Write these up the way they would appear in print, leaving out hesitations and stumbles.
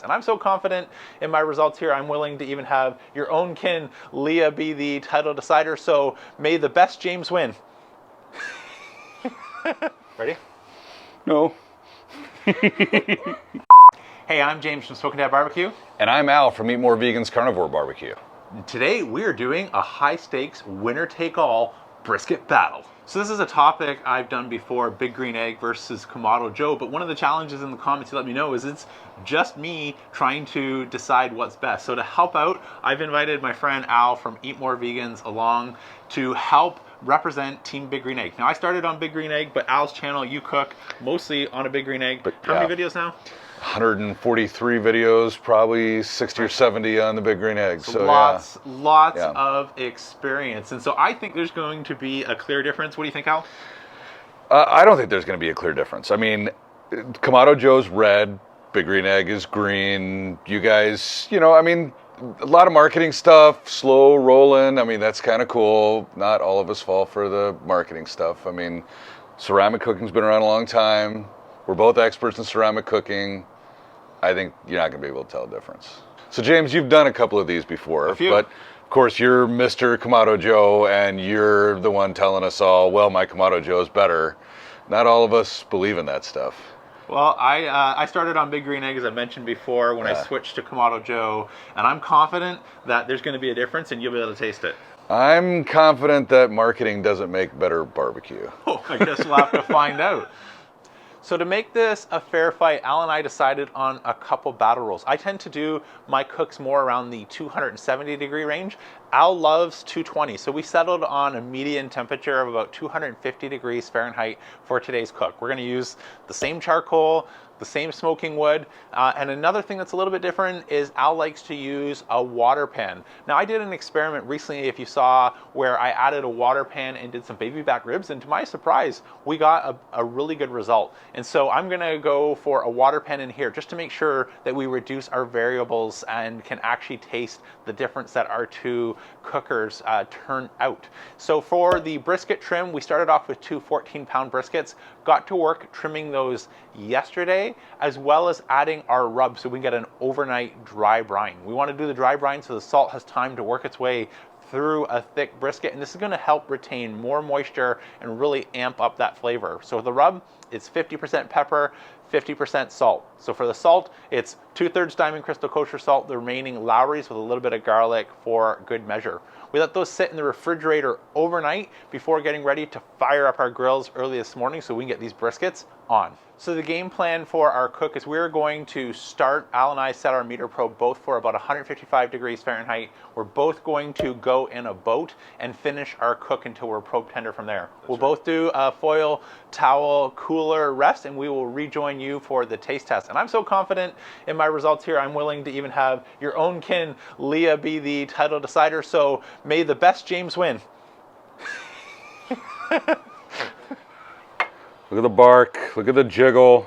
And I'm so confident in my results here, I'm willing to even have your own kin, Leah, be the title decider. So may the best James win. Ready? No. Hey, I'm James from Smoking Dad Barbecue. And I'm Al from Eat More Vegan's Carnivore Barbecue. Today we are doing a high stakes winner take all brisket battle. So this is a topic I've done before, Big Green Egg versus Kamado Joe, but one of the challenges in the comments you let me know is it's just me trying to decide what's best. So to help out, I've invited my friend Al from Eat More Vegans along to help represent Team Big Green Egg. Now I started on Big Green Egg, but Al's channel, you cook mostly on a Big Green Egg. But how many videos now? 143 videos, probably 60 or 70 on the Big Green Egg. So lots of experience. And so I think there's going to be a clear difference. What do you think, Al? I don't think there's going to be a clear difference. I mean, Kamado Joe's red, Big Green Egg is green. You guys, you know, I mean, a lot of marketing stuff, slow rolling. I mean, that's kind of cool. Not all of us fall for the marketing stuff. I mean, ceramic cooking's been around a long time. We're both experts in ceramic cooking. I think you're not going to be able to tell the difference. So James, you've done a couple of these before, but of course you're Mr. Kamado Joe and you're the one telling us all, well, my Kamado Joe is better. Not all of us believe in that stuff. Well, I started on Big Green Egg, as I mentioned before, when I switched to Kamado Joe, and I'm confident that there's going to be a difference and you'll be able to taste it. I'm confident that marketing doesn't make better barbecue. Oh, I guess we'll have to find out. So to make this a fair fight, Al and I decided on a couple battle rules. I tend to do my cooks more around the 270 degree range. Al loves 220, so we settled on a median temperature of about 250 degrees Fahrenheit for today's cook. We're going to use the same charcoal, the same smoking wood, and another thing that's a little bit different is Al likes to use a water pan. Now I did an experiment recently, if you saw, where I added a water pan and did some baby back ribs, and to my surprise, we got a really good result. And so I'm gonna go for a water pan in here just to make sure that we reduce our variables and can actually taste the difference that our two cookers turn out. So for the brisket trim, we started off with two 14-pound briskets, got to work trimming those yesterday, as well as adding our rub so we can get an overnight dry brine. We want to do the dry brine so the salt has time to work its way through a thick brisket, and this is going to help retain more moisture and really amp up that flavor. So the rub, it's 50% pepper, 50% salt. So for the salt, it's 2/3 Diamond Crystal Kosher salt, the remaining Lowry's with a little bit of garlic for good measure. We let those sit in the refrigerator overnight before getting ready to fire up our grills early this morning so we can get these briskets on. So the game plan for our cook is we're going to start, Al and I set our meter probe both for about 155 degrees Fahrenheit. We're both going to go in a boat and finish our cook until we're probe tender from there. We'll both do a foil towel cooler rest and we will rejoin you for the taste test. And I'm so confident in my results here, I'm willing to even have your own kin, Leah, be the title decider. So may the best James win. Look at the bark, look at the jiggle.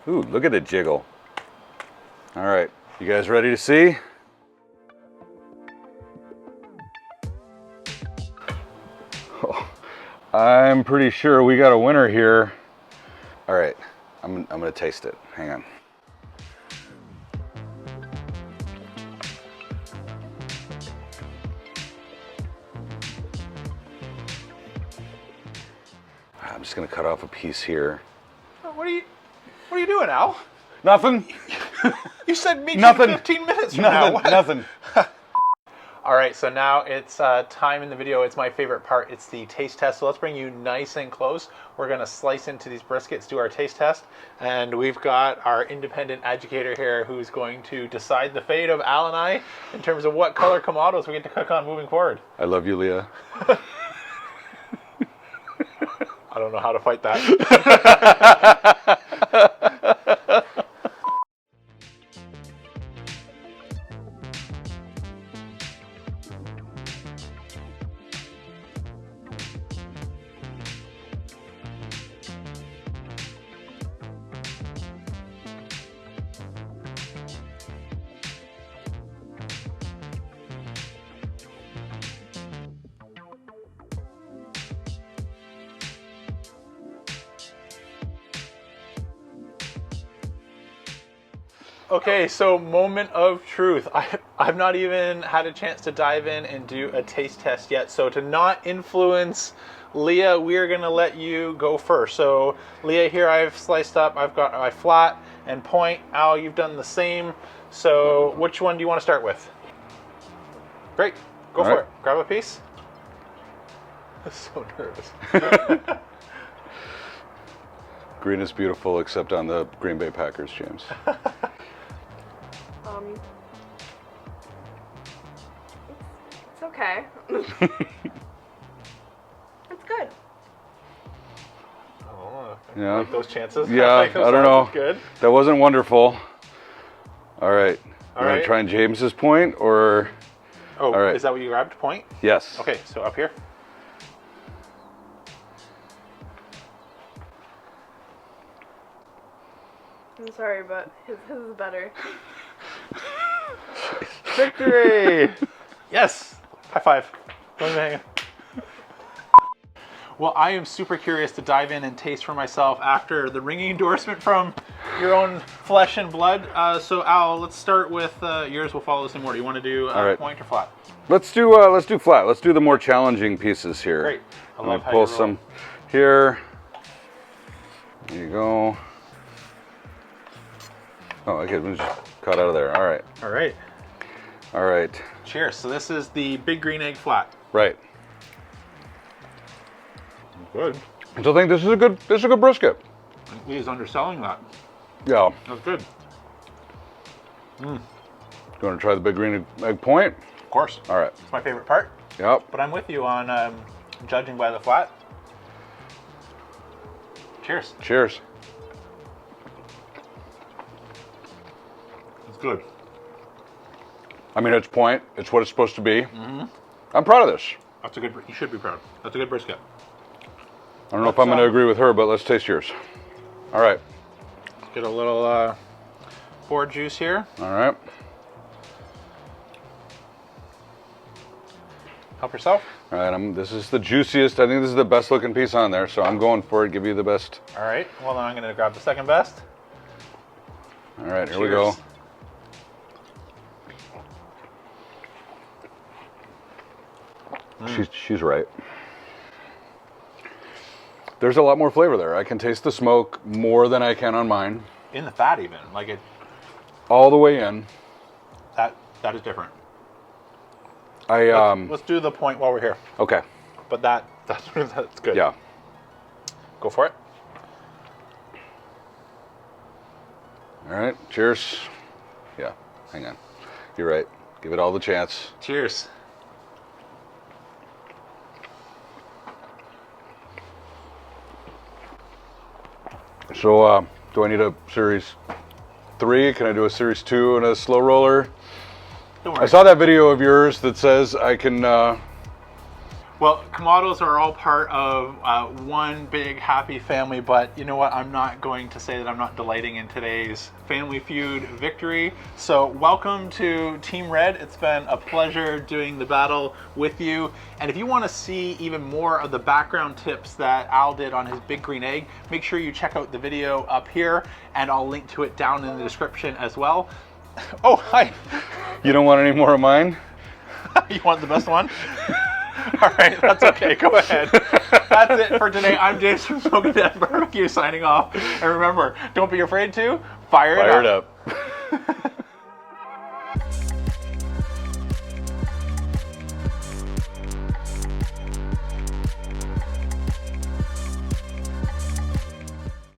Ooh, look at the jiggle. All right, you guys ready to see? Oh, I'm pretty sure we got a winner here. All right, I'm gonna taste it, hang on. I'm just gonna cut off a piece here. What are you doing, Al? Nothing. You said meet Nothing. you 15 minutes from now. Nothing. All right, so now it's time in the video. It's my favorite part. It's the taste test. So let's bring you nice and close. We're gonna slice into these briskets, do our taste test. And we've got our independent educator here who's going to decide the fate of Al and I in terms of what color Kamados we get to cook on moving forward. I love you, Leah. I don't know how to fight that. Okay, so moment of truth. I've not even had a chance to dive in and do a taste test yet. So to not influence Leah, we're gonna let you go first. So Leah, here I've sliced up. I've got my flat and point. Al, you've done the same. So which one do you want to start with? Great, go for it. Grab a piece. I'm so nervous. Green is beautiful, except on the Green Bay Packers, James. It's okay. It's good. Oh, Yeah. like those chances. Yeah, like those I don't know. Good. That wasn't wonderful. All right. All You want right. to try and James's point, or? Oh, All right. is that what you grabbed? Point? Yes. Okay, so up here. I'm sorry, but his is better. Victory! Yes! High five. Don't even hang. Well, I am super curious to dive in and taste for myself after the ringing endorsement from your own flesh and blood. So Al, let's start with yours. We'll follow the same order. You want to do right. point or flat? Let's do flat. Let's do the more challenging pieces here. Great. I Let love me how pull you some here. There you go. Oh, okay, we just cut out of there. All right. All right. All right. Cheers. So this is the big green egg flat. Right. Good. So I think this is a good brisket. He's underselling that. Yeah. That's good. Do you want to try the big green egg point? Of course. All right. It's my favorite part. Yep. But I'm with you on judging by the flat. Cheers. Cheers. It's good. I mean, it's point. It's what it's supposed to be. Mm-hmm. I'm proud of this. That's a good. You should be proud. That's a good brisket. I don't know if I'm going to agree with her, but let's taste yours. All right. Get a little boar juice here. All right. Help yourself. All right. This is the juiciest. I think this is the best looking piece on there, so I'm going for it. Give you the best. All right. Well, then I'm going to grab the second best. All right. Here Cheers. we go. She's right. There's a lot more flavor there. I can taste the smoke more than I can on mine. In the fat, even like it. All the way in. That is different. I Let's do the point while we're here. Okay. But that's good. Yeah. Go for it. All right. Cheers. Yeah. Hang on. You're right. Give it all the chance. Cheers. So, do I need a series 3? Can I do a series 2 and a slow roller? Don't worry. I saw that video of yours that says I can. Well, Kamados are all part of one big happy family, but you know what? I'm not going to say that I'm not delighting in today's Family Feud victory. So welcome to Team Red. It's been a pleasure doing the battle with you. And if you want to see even more of the background tips that Al did on his big green egg, make sure you check out the video up here, and I'll link to it down in the description as well. Oh, hi. You don't want any more of mine? You want the best one? All right, that's okay. Go ahead. That's it for today. I'm James from Smoking Death Barbecue signing off. And remember, don't be afraid to fire it up.